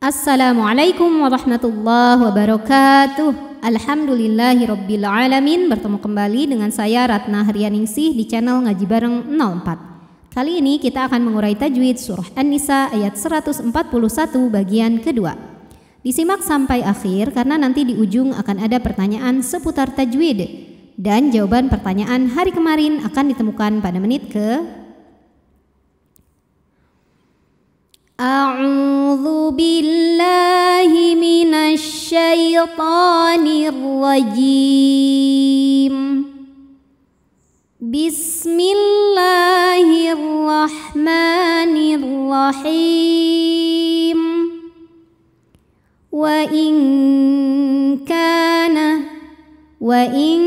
Assalamualaikum warahmatullahi wabarakatuh. Alhamdulillahirabbil alamin. Bertemu kembali dengan saya Ratna Haryaningsih di channel Ngaji Bareng 04. Kali ini kita akan mengurai tajwid surah An-Nisa ayat 141 bagian kedua. Disimak sampai akhir karena nanti di ujung akan ada pertanyaan seputar tajwid dan jawaban pertanyaan hari kemarin akan ditemukan pada menit ke A'udzu billahi minasy syaithanir rajim. Bismillahirrahmanirrahim. Wa in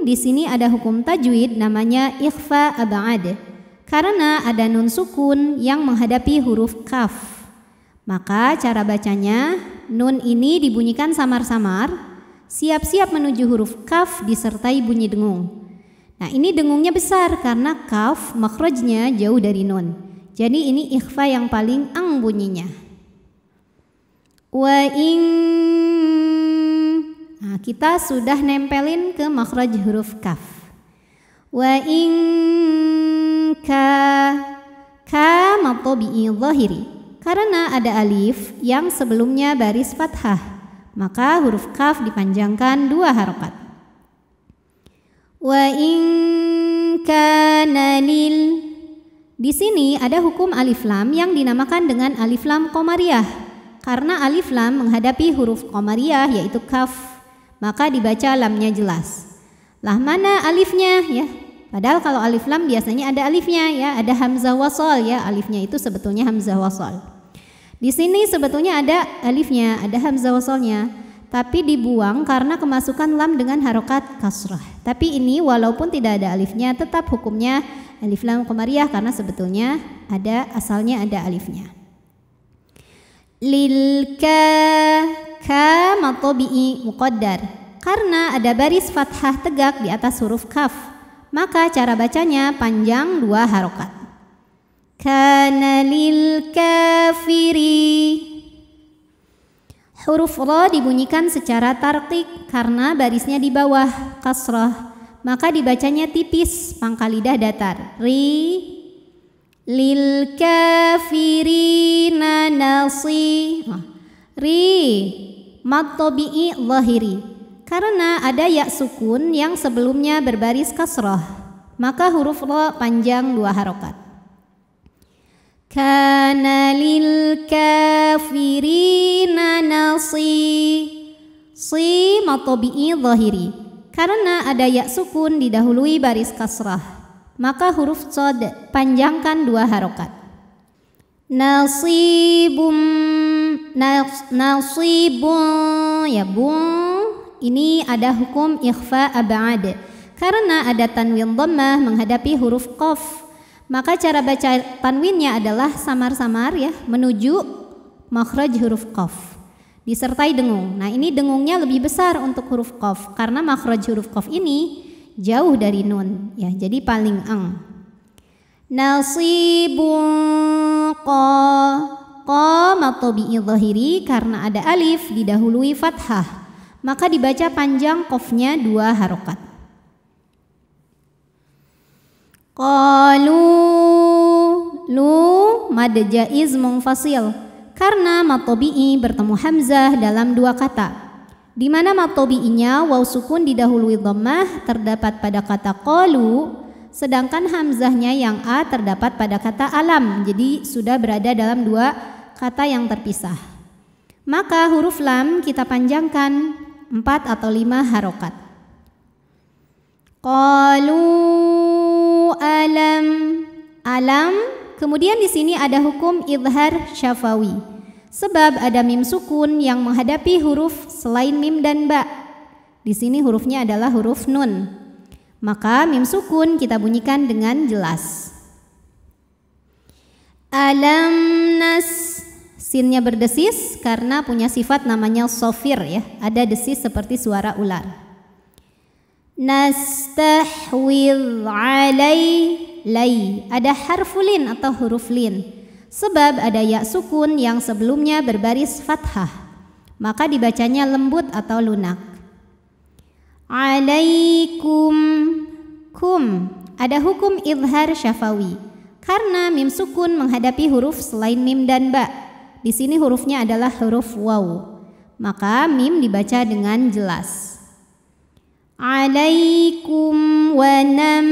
di sini ada hukum tajwid namanya ikhfa ab'ad. Karena ada nun sukun yang menghadapi huruf kaf, maka cara bacanya nun ini dibunyikan samar-samar, siap-siap menuju huruf kaf disertai bunyi dengung. Nah, ini dengungnya besar karena kaf makhrajnya jauh dari nun. Jadi ini ikhfa yang paling ang bunyinya. Wa in. Nah, kita sudah nempelin ke makhraj huruf kaf. Wa in ka mad tabi'i zahiri. Karena ada alif yang sebelumnya baris fathah, maka huruf kaf dipanjangkan 2 harokat. Wa in kana lil. Di sini ada hukum alif lam yang dinamakan dengan alif lam qamariyah. Karena alif lam menghadapi huruf qamariyah yaitu kaf, maka dibaca lamnya jelas. Lah mana alifnya ya? Padahal kalau alif lam biasanya ada alifnya ya, ada hamzah wasal ya, alifnya itu sebetulnya hamzah wasal. Di sini sebetulnya ada alifnya, ada hamzah wasalnya, tapi dibuang karena kemasukan lam dengan harokat kasrah. Tapi ini walaupun tidak ada alifnya tetap hukumnya alif lam qamariyah karena sebetulnya asalnya ada alifnya. Lil ka mad tabi'i muqaddar. Karena ada baris fathah tegak di atas huruf kaf, maka cara bacanya panjang 2 harokat. Kana lil kafiri. Huruf ra dibunyikan secara tarqiq karena barisnya di bawah kasrah, maka dibacanya tipis, pangkal lidah datar. Lil kafirina nasi. Mad tabi'i zahiri. Karena ada ya sukun yang sebelumnya berbaris kasrah, maka huruf ra panjang 2 harokat. Kana lil kafirina nasi. Mad tabi'i zahiri. Karena ada ya sukun didahului baris kasrah, maka huruf shad panjangkan 2 harokat. Nasibum ya bun. Ini ada hukum ikhfa ab'ad. Karena ada tanwin dhammah menghadapi huruf qaf, maka cara baca tanwinnya adalah samar-samar ya, menuju makhraj huruf qaf disertai dengung. Nah, ini dengungnya lebih besar untuk huruf qaf karena makhraj huruf qaf ini jauh dari nun ya, jadi paling ang. Nasibun qa mad tabi'i zahiri. Karena ada alif didahului fathah, maka dibaca panjang qafnya 2 harokat. Qalu mad jaiz munfasil. Karena mad tabi'i bertemu hamzah dalam 2 kata, di mana mad tabi'inya waw sukun didahului dhammah terdapat pada kata qalu, sedangkan hamzahnya yang a terdapat pada kata alam. Jadi sudah berada dalam 2 kata yang terpisah. Maka huruf lam kita panjangkan 4 atau 5 harokat. Qalu alam. Kemudian di sini ada hukum idhar syafawi. Sebab ada mim sukun yang menghadapi huruf selain mim dan ba. Di sini hurufnya adalah huruf nun. Maka mim sukun kita bunyikan dengan jelas. Alam nas. Sinnya berdesis karena punya sifat namanya sofir ya, ada desis seperti suara ular. Nastahwidh alai, ada harfulin atau huruf lin. Sebab ada ya sukun yang sebelumnya berbaris fathah, maka dibacanya lembut atau lunak. Alaikum, kum, ada hukum idhar syafawi karena mim sukun menghadapi huruf selain mim dan ba. Di sini hurufnya adalah huruf waw, maka mim dibaca dengan jelas. Alaikum wanam.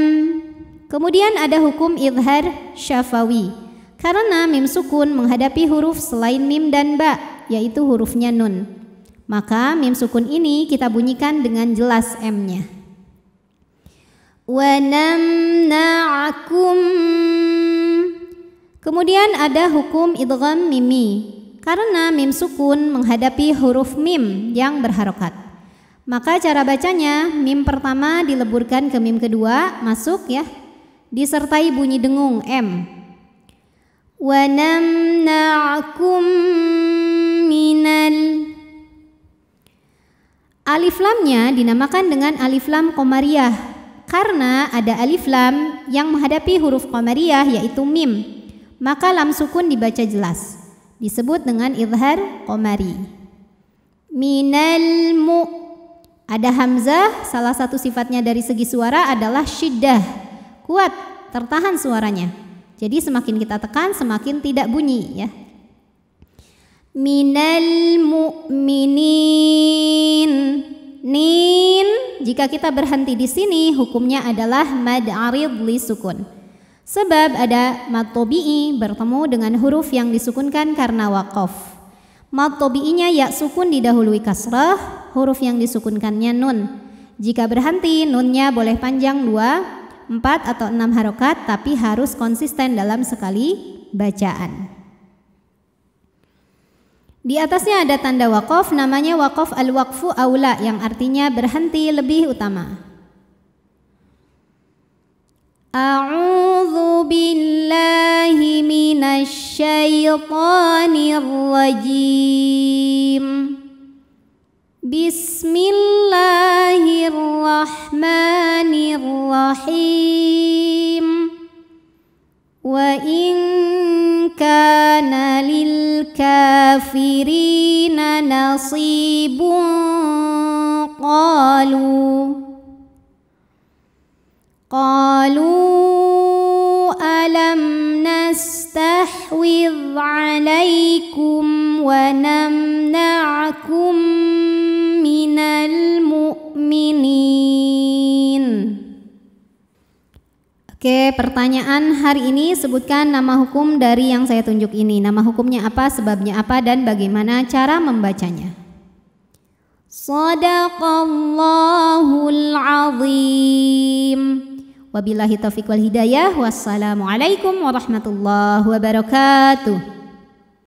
Kemudian ada hukum idhar syafawi karena mim sukun menghadapi huruf selain mim dan ba, yaitu hurufnya nun. Maka mim sukun ini kita bunyikan dengan jelas M-nya. Wa namna'akum. Kemudian ada hukum idgham mimi karena mim sukun menghadapi huruf mim yang berharokat. Maka cara bacanya, mim pertama dileburkan ke mim kedua, masuk ya, disertai bunyi dengung M. Wa namna'akum minal. Alif lamnya dinamakan dengan alif lam qamariyah karena ada alif lam yang menghadapi huruf qamariyah yaitu mim, maka lam sukun dibaca jelas, disebut dengan idhar qamari. Minal mu. Ada hamzah, salah satu sifatnya dari segi suara adalah syiddah, kuat, tertahan suaranya. Jadi semakin kita tekan semakin tidak bunyi ya. Minal mu'minin. Nin, jika kita berhenti di sini hukumnya adalah mad arid li sukun. Sebab ada mad tabi'i bertemu dengan huruf yang disukunkan karena waqaf. Mad tabi'inya ya sukun didahului kasrah, huruf yang disukunkannya nun. Jika berhenti nunnya boleh panjang 2, 4 atau 6 harokat, tapi harus konsisten dalam sekali bacaan. Di atasnya ada tanda waqaf, namanya waqaf al-waqfu aula, yang artinya berhenti lebih utama. A'udzu billahi minasy syaithanir rajim. Bismillahirrahmanirrahim. Wa in kana lil kafirina nasibun qalu alam nastahwidh alaikum wa namna'akum minal mu'minin. Oke, pertanyaan hari ini, sebutkan nama hukum dari yang saya tunjuk ini. Nama hukumnya apa, sebabnya apa, dan bagaimana cara membacanya. Shadaqallahul azim. Wabillahi taufiq wal hidayah. Wassalamualaikum warahmatullahi wabarakatuh.